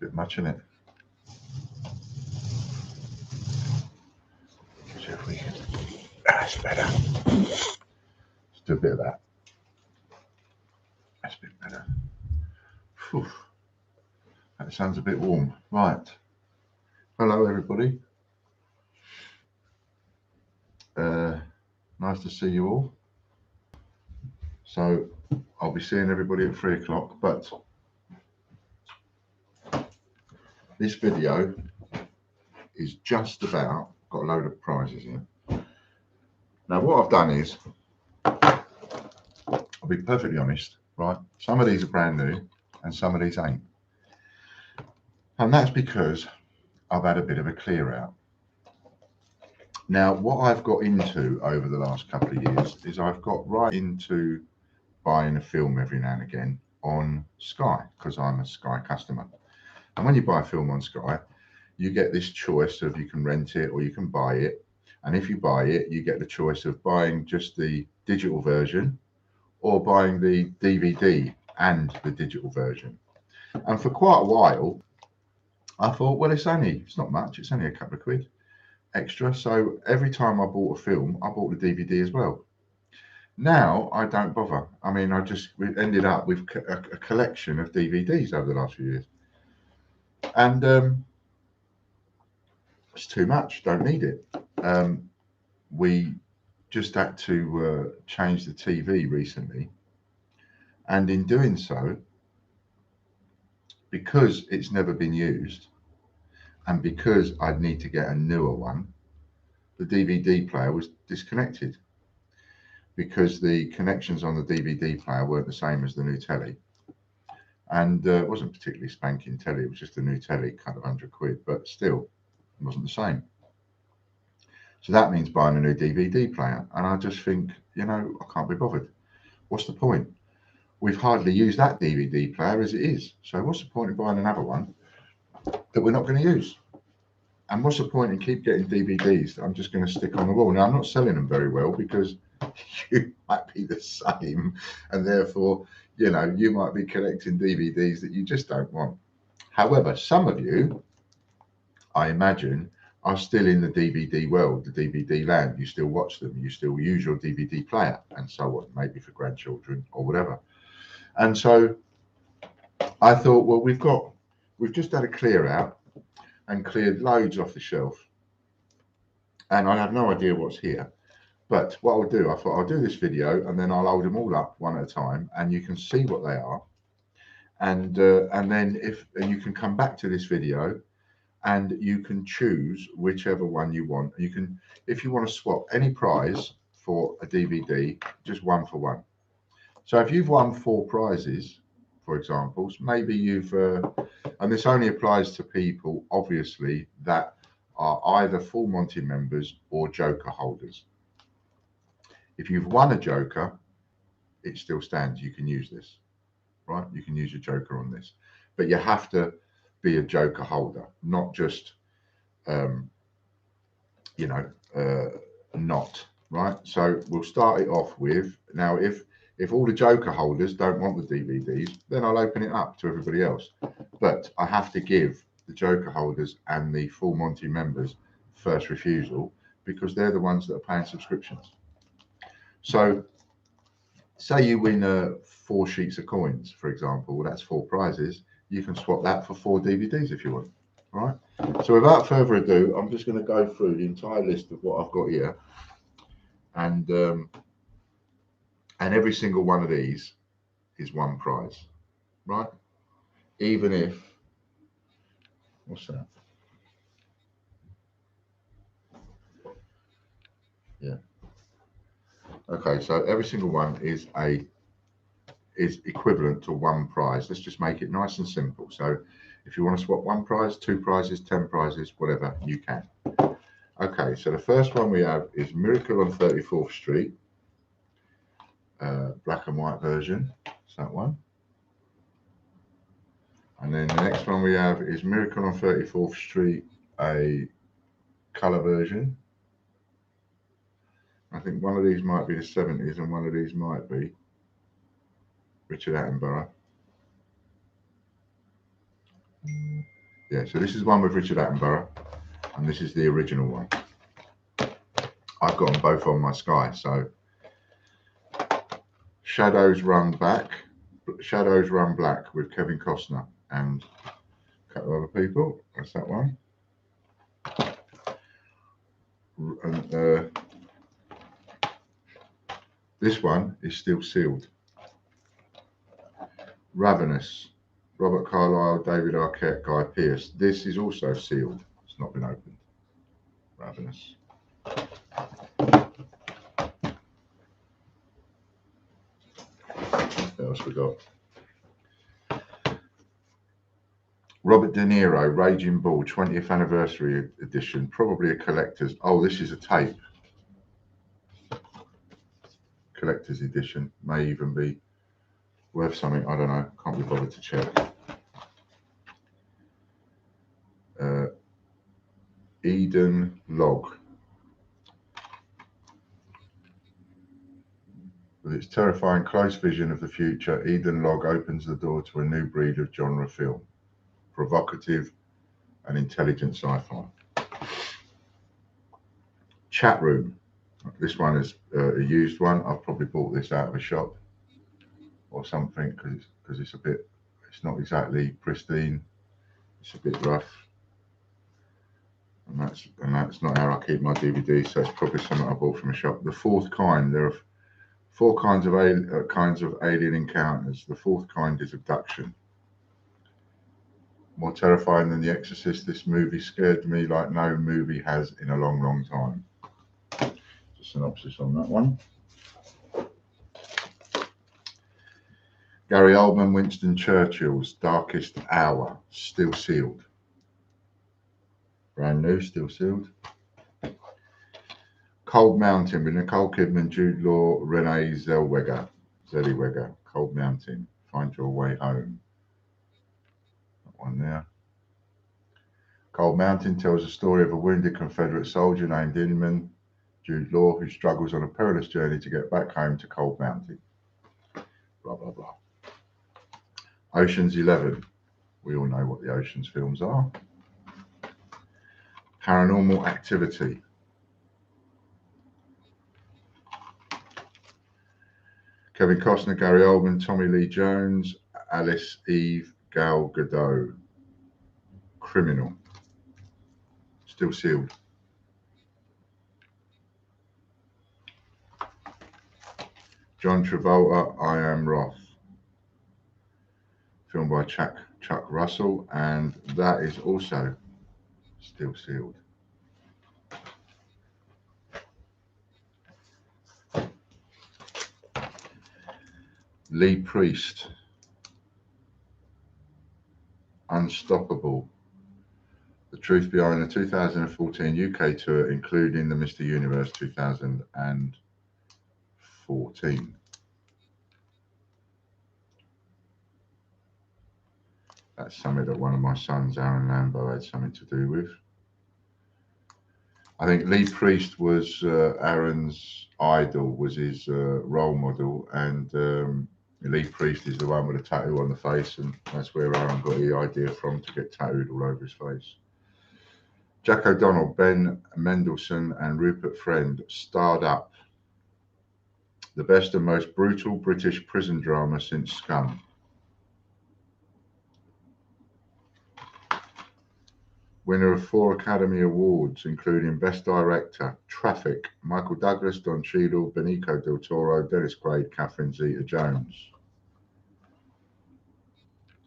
Bit much, isn't it? See if we can. That's better. Let's do a bit of that. That's a bit better. Whew. That sounds a bit warm. Right. Hello, everybody. Nice to see you all. So I'll be seeing everybody at 3 o'clock, but this video is just about, got a load of prizes here. Now what I've done is, I'll be perfectly honest, right? Some of these are brand new and some of these ain't. And that's because I've had a bit of a clear out. Now, what I've got into over the last couple of years is I've got right into buying a film every now and again on Sky, because I'm a Sky customer. And when you buy a film on Sky, you get this choice of you can rent it or you can buy it. And if you buy it, you get the choice of buying just the digital version or buying the DVD and the digital version. And for quite a while, I thought, well, it's not much. It's only a couple of quid extra. So every time I bought a film, I bought the DVD as well. Now I don't bother. I mean, we ended up with a collection of DVDs over the last few years. And it's too much, don't need it. We just had to change the TV recently. And in doing so, because it's never been used, and because I'd need to get a newer one, the DVD player was disconnected because the connections on the DVD player weren't the same as the new telly. And it wasn't particularly spanking telly, it was just a new telly, kind of 100 quid, but still, it wasn't the same. So that means buying a new DVD player. And I just think, you know, I can't be bothered. What's the point? We've hardly used that DVD player as it is. So what's the point in buying another one that we're not going to use? And what's the point in keep getting DVDs that I'm just going to stick on the wall? Now, I'm not selling them very well because you might be the same. And therefore, you know, you might be collecting DVDs that you just don't want. However, some of you, I imagine, are still in the DVD world, the DVD land. You still watch them. You still use your DVD player and so on, maybe for grandchildren or whatever. And so I thought, well, we've just had a clear out and cleared loads off the shelf. And I have no idea what's here. But what I'll do, I thought I'll do this video and then I'll hold them all up one at a time and you can see what they are. And then you can come back to this video and you can choose whichever one you want. You can, if you want to swap any prize for a DVD, just one for one. So if you've won 4 prizes, for example, maybe you've, and this only applies to people, obviously, that are either Full Monty members or Joker holders. If you've won a Joker, it still stands. You can use this, right? You can use your Joker on this, but you have to be a Joker holder, not just, you know, not, right? So we'll start it off with, now if all the Joker holders don't want the DVDs, then I'll open it up to everybody else. But I have to give the Joker holders and the Full Monty members first refusal because they're the ones that are paying subscriptions. So say you win 4 sheets of coins, for example, well, that's 4 prizes. You can swap that for 4 DVDs if you want. All right. So without further ado, I'm just going to go through the entire list of what I've got here. And every single one of these is 1 prize, right? Even if, what's that? Yeah. Okay, so every single one is equivalent to 1 prize. Let's just make it nice and simple. So if you want to swap 1 prize, 2 prizes, 10 prizes, whatever, you can. Okay, so the first one we have is Miracle on 34th Street. Black and white version. It's that one. And then the next one we have is Miracle on 34th Street, a colour version. I think one of these might be the 70s and one of these might be Richard Attenborough. Yeah, so this is one with Richard Attenborough, and this is the original one. I've got them both on my Sky. So Shadows Run Black with Kevin Costner and a couple of other people. That's that one. And this one is still sealed. Ravenous, Robert Carlyle, David Arquette, Guy Pearce. This is also sealed. It's not been opened. Ravenous. What else we got? Robert De Niro, Raging Bull, 20th anniversary edition. Probably a collector's. Oh, this is a tape. Collector's edition. May even be worth something. I don't know. Can't be bothered to check. Eden Log. With its terrifying close vision of the future, Eden Log opens the door to a new breed of genre film. Provocative and intelligent sci-fi. Chat Room. This one is a used one. I've probably bought this out of a shop or something because it's a bit, it's not exactly pristine. It's a bit rough. And that's not how I keep my DVDs, so it's probably something I bought from a shop. The Fourth Kind. There are four kinds of alien encounters. The fourth kind is abduction. More terrifying than The Exorcist, this movie scared me like no movie has in a long, long time. Just a synopsis on that one. Gary Oldman, Winston Churchill's Darkest Hour, still sealed. Brand new, still sealed. Cold Mountain with Nicole Kidman, Jude Law, Renee Zellweger. Cold Mountain, Find Your Way Home. That one there. Cold Mountain tells the story of a wounded Confederate soldier named Inman, Jude Law, who struggles on a perilous journey to get back home to Cold Mountain. Blah, blah, blah. Ocean's 11. We all know what the Ocean's films are. Paranormal Activity. Kevin Costner, Gary Oldman, Tommy Lee Jones, Alice Eve, Gal Gadot. Criminal. Still sealed. John Travolta, I Am Roth. Filmed by Chuck Russell, and that is also still sealed. Lee Priest, Unstoppable. The truth behind the 2014 UK tour, including the Mr. Universe 2014. That's something that one of my sons, Aaron Lambo, had something to do with. I think Lee Priest was Aaron's idol, was his role model, and Lee Priest is the one with a tattoo on the face, and that's where Aaron got the idea from, to get tattooed all over his face. Jack O'Donnell, Ben Mendelsohn, and Rupert Friend, Starred Up. The best and most brutal British prison drama since Scum. Winner of 4 Academy Awards, including Best Director, Traffic, Michael Douglas, Don Cheadle, Benicio del Toro, Dennis Quaid, Catherine Zeta-Jones.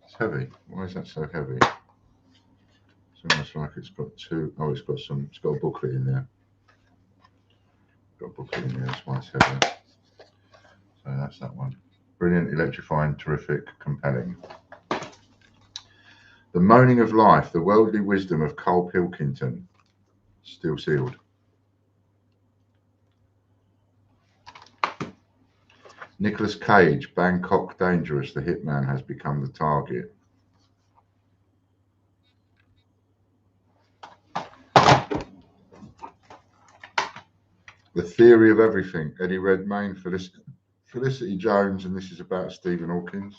It's heavy. Why is that so heavy? It's almost like it's got two. Oh, it's got a booklet in there. Got a booklet in there, that's why it's heavy. So that's that one. Brilliant, electrifying, terrific, compelling. The Moaning of Life, The Worldly Wisdom of Carl Pilkington, still sealed. Nicolas Cage, Bangkok Dangerous, The Hitman Has Become the Target. The Theory of Everything, Eddie Redmayne, Felicity Jones, and this is about Stephen Hawking.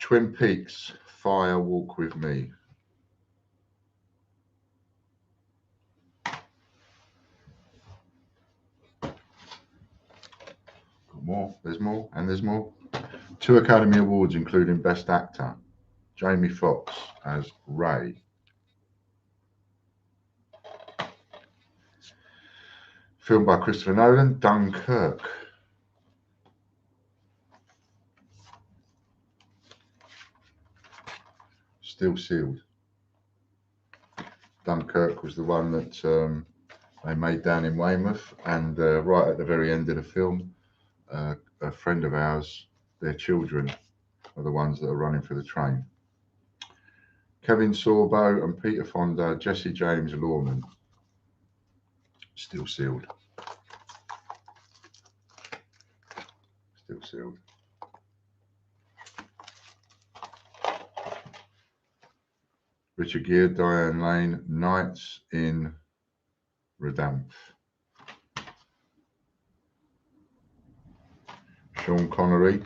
Twin Peaks, Fire Walk With Me. Got more, there's more, and there's more. 2 Academy Awards, including Best Actor. Jamie Foxx as Ray. Film by Christopher Nolan, Dunkirk. Still Sealed. Dunkirk was the one that they made down in Weymouth, and right at the very end of the film, a friend of ours, their children are the ones that are running for the train. Kevin Sorbo and Peter Fonda, Jesse James Lawman. Still Sealed. Still Sealed. Richard Gere, Diane Lane, Nights in Redempth. Sean Connery,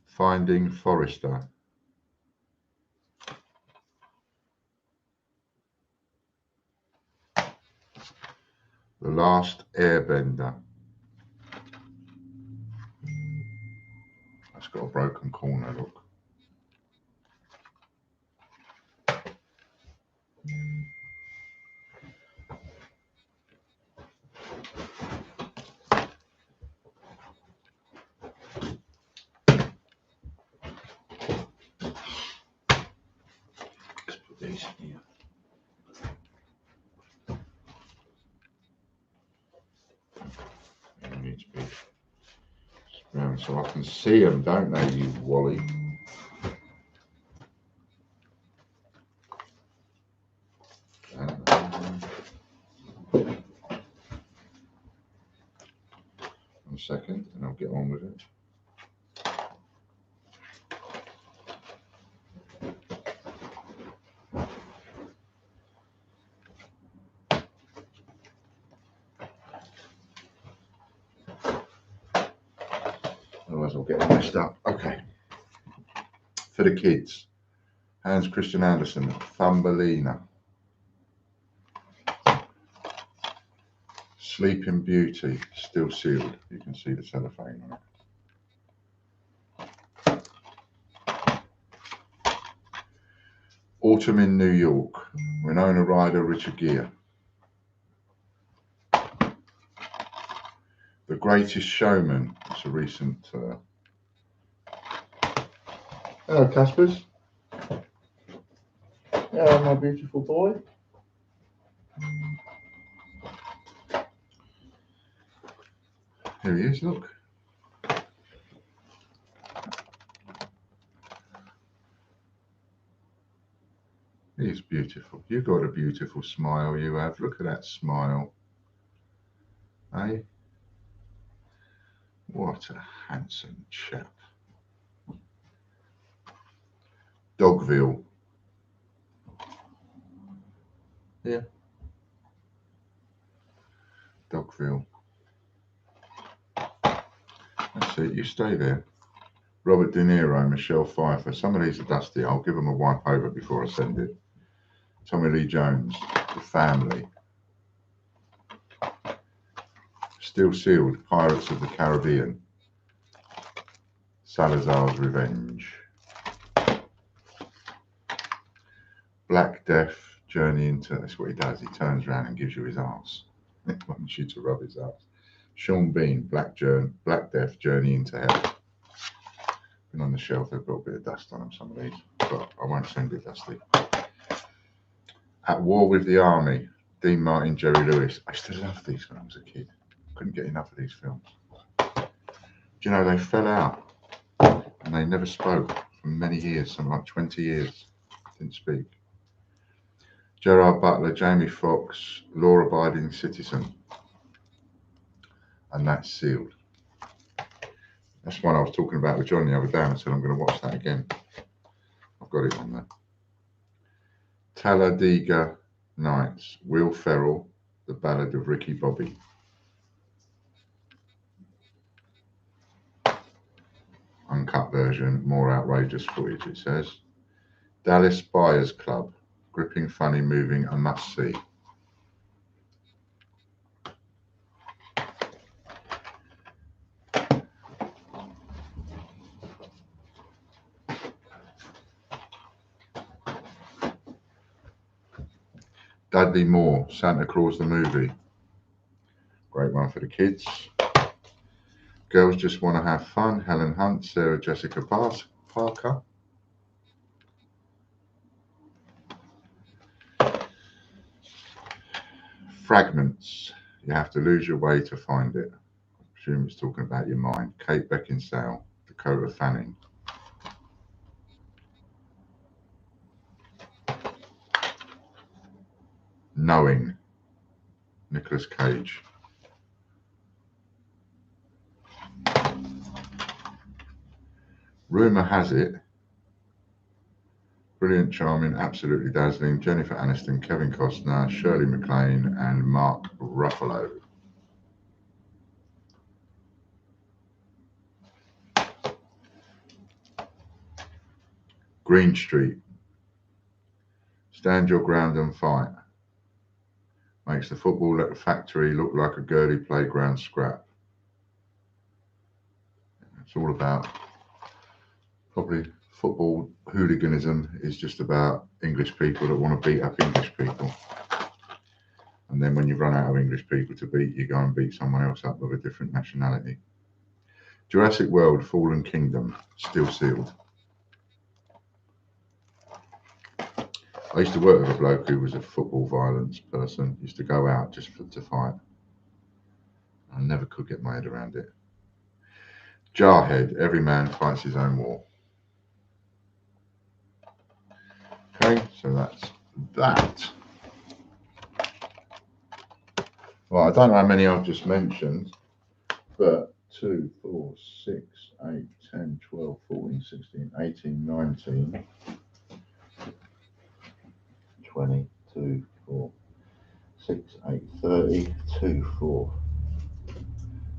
Finding Forrester. The Last Airbender. That's got a broken corner, look. Let's put these here. They need to be round so I can see them, don't they, you Wally? One second, and I'll get on with it. Otherwise I'll get messed up. Okay. For the kids, Hans Christian Andersen, Thumbelina. Sleeping Beauty, Still Sealed. You can see the cellophane on it. Autumn in New York, Winona Ryder, Richard Gere. The Greatest Showman, it's a recent... Hello, Caspers. Hello, my beautiful boy. Here he is, look. He's beautiful. You've got a beautiful smile, you have. Look at that smile. Eh? What a handsome chap. Dogville. Yeah. Dogville. That's it, you stay there. Robert De Niro, Michelle Pfeiffer. Some of these are dusty. I'll give them a wipe over before I send it. Tommy Lee Jones, The Family. Still Sealed, Pirates of the Caribbean. Salazar's Revenge. Black Death, Journey into... That's what he does. He turns around and gives you his arse. He wants you to rub his arse. Sean Bean, Black Death, Journey into Hell. Been on the shelf. They've got a bit of dust on them, some of these. But I won't send it dusty. At War with the Army, Dean Martin, Jerry Lewis. I used to love these when I was a kid. Couldn't get enough of these films. Do you know, they fell out and they never spoke for many years, something like 20 years. Didn't speak. Gerard Butler, Jamie Foxx, Law-Abiding Citizen. And that's Sealed. That's one I was talking about with John the other day, and I said I'm going to watch that again. I've got it on there. Talladega Nights, Will Ferrell, The Ballad of Ricky Bobby. uncut version, more outrageous footage, it says. Dallas Buyers Club, gripping, funny, moving, a must-see. Dudley Moore, Santa Claus the Movie. Great one for the kids. Girls Just Want to Have Fun, Helen Hunt, Sarah Jessica Parker. Fragments, You Have to Lose Your Way to Find It. I presume it's talking about your mind. Kate Beckinsale, Dakota Fanning. Knowing, Nicolas Cage. Rumour has it, brilliant, charming, absolutely dazzling, Jennifer Aniston, Kevin Costner, Shirley MacLaine, and Mark Ruffalo. Green Street, Stand Your Ground and Fight. Makes the football factory look like a girly playground scrap. It's all about, probably football hooliganism is just about English people that want to beat up English people. And then when you run out of English people to beat, you go and beat someone else up with a different nationality. Jurassic World, Fallen Kingdom, still sealed. I used to work with a bloke who was a football violence person, used to go out just to fight. I never could get my head around it. Jarhead, Every Man Fights His Own War. Okay, so that's that. Well, I don't know how many I've just mentioned, but 2, 4, 6, 8, 10, 12, 14, 16, 18, 19, 20, 2, 4, 6, 8, 30, 2, 4,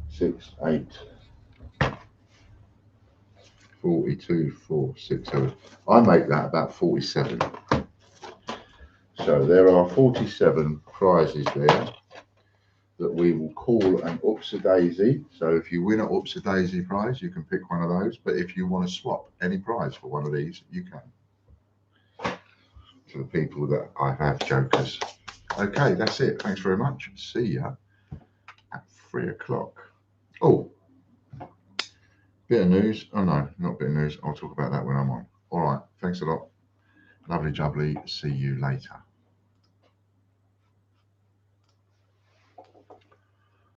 6, 8, 42, 4, 6, 7. I make that about 47. So there are 47 prizes there that we will call an Oops-a-Daisy. So if you win an Oops-a-Daisy prize, you can pick one of those. But if you want to swap any prize for one of these, you can. For the people that I have jokers. Okay, that's it. Thanks very much. See ya at 3 o'clock. Oh, bit of news. Oh no, not bit of news. I'll talk about that when I'm on. All right. Thanks a lot. Lovely jubbly. See you later.